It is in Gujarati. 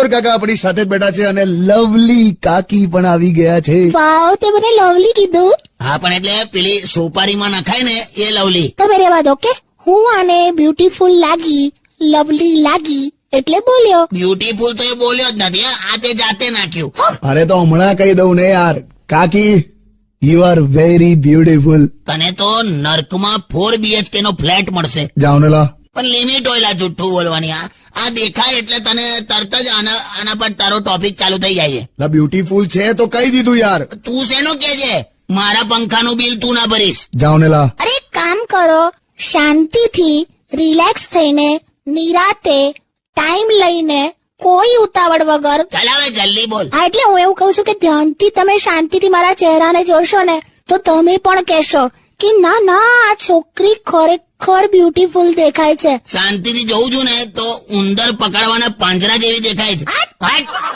કિશોર કાકા આપણી સાથે જ બેઠા છે અને લવલી કાકી પણ આવી ગયા છે. વાવ, તે મને લવલી કીધું. હા, પણ એટલે પેલી સોપારીમાં નખાય ને એ લવલી. તમે રહેવા દો કે હું આને બ્યુટીફુલ લાગી, લવલી લાગી એટલે બોલ્યો. બ્યુટીફુલ તો એ બોલ્યો જ નથી. આ તે જાતે નાખ્યું. અરે તો હમણાં કહી દઉં ને યાર. કાકી, યુ આર વેરી બ્યુટીફુલ. તને તો નર્કમાં 4 BHK નો ફ્લેટ મળશે. જાઓ ને લા. પણ લિમિટ હોય લા જુઠ્ઠું બોલવાની. આ દેખાય એટલે તને તરત જ આના પર તારો ટોપિક ચાલુ થઈ જાય છે. લા બ્યુટીફુલ છે તો કહી દીધું યાર. તું શેનો કે છે? મારા પંખાનું બિલ તું ના ભરીશ. જાઓ ને લા. અરે એક કામ કરો, શાંતિથી રિલેક્સ થઈને નિરાતે ટાઈમ લઈને કોઈ ઉતાવળ વગર. ચાલ હવે જલ્દી બોલ. હા, એટલે હું એવું કહું છું કે ધ્યાનથી તમે શાંતિથી મારા ચહેરાને જોશો ને તો તમે પણ કહેશો કે ના ના, આ છોકરી ખરેખર બ્યુટીફુલ દેખાય છે. શાંતિથી જોઉં છું ને તો ઉંદર પકડવાના પાંજરા જેવી દેખાય છે. હટ!